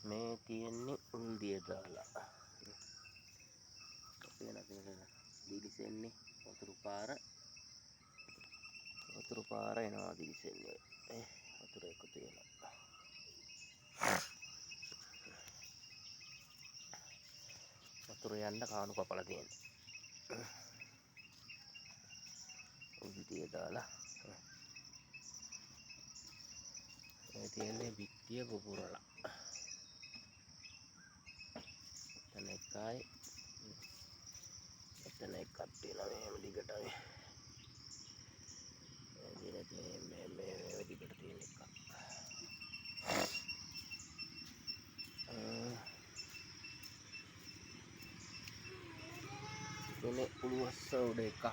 මේ තියෙන්නේ උන්දිය දාලා. දිලිසෙන්නේ වතුරු පාර එනවා දිලිසෙන්නේ. වතුර එකතු වෙනවා. වතුර යන්න කාණු කපලා තියෙනවා. උන්දිය දාලා. මේ තියෙන්නේ බිත්තිය පුපුරලා. එතන එකයි එතන එකක් තියෙනවා මෙහෙම දිගටම. මේ දිගට තියෙන එකක්. එතන උළුවස්ස උඩ එකක්.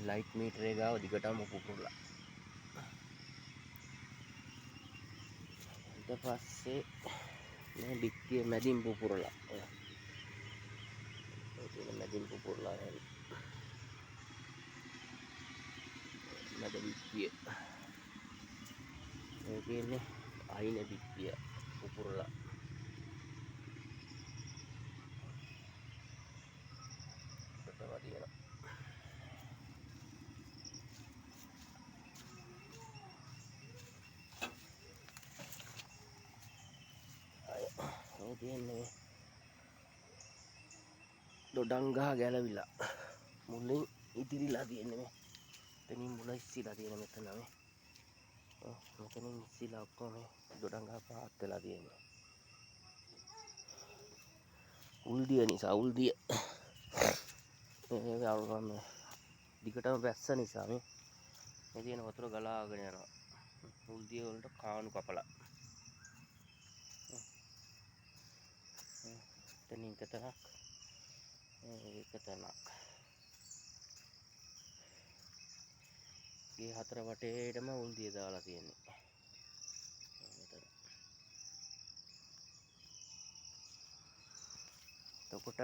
ලයිට් මීටරේ ගාව දිගටම පුපුරලා. ඊට පස්සේ මේ බිත්තිය මැදින් පුපුරලා. ඒ මැදින් පුපුරලා මැද බිත්තිය. මේ කියන්නේ අයින බිත්තිය පුපුරලා. කොටවා තියෙනවා. මේ තියෙන්නේ දොඩංගහ ගැලවිලා මුලින් ඉතිරිලා තියෙන්නේ මේ. එතනින් මුල ඉස්සිලා තියෙන මෙතන මේ. මෙතනින් ඉස්සිලා ඔක්කොම මේ දොඩංගහ පාත් වෙලා තියෙන්නේ. උල්දිය නිසා උල්දිය. මේ අවුරුම දිගටම වැස්ස නිසා මේ තියෙන වතුර ගලාගෙන යනවා. උල්දිය වලට කාණු කපලා. එතනින් එකතනක් එකතනක්. ගේ හතර වටේටම උල්දිය දාලා තියෙන්නේ. එතකොට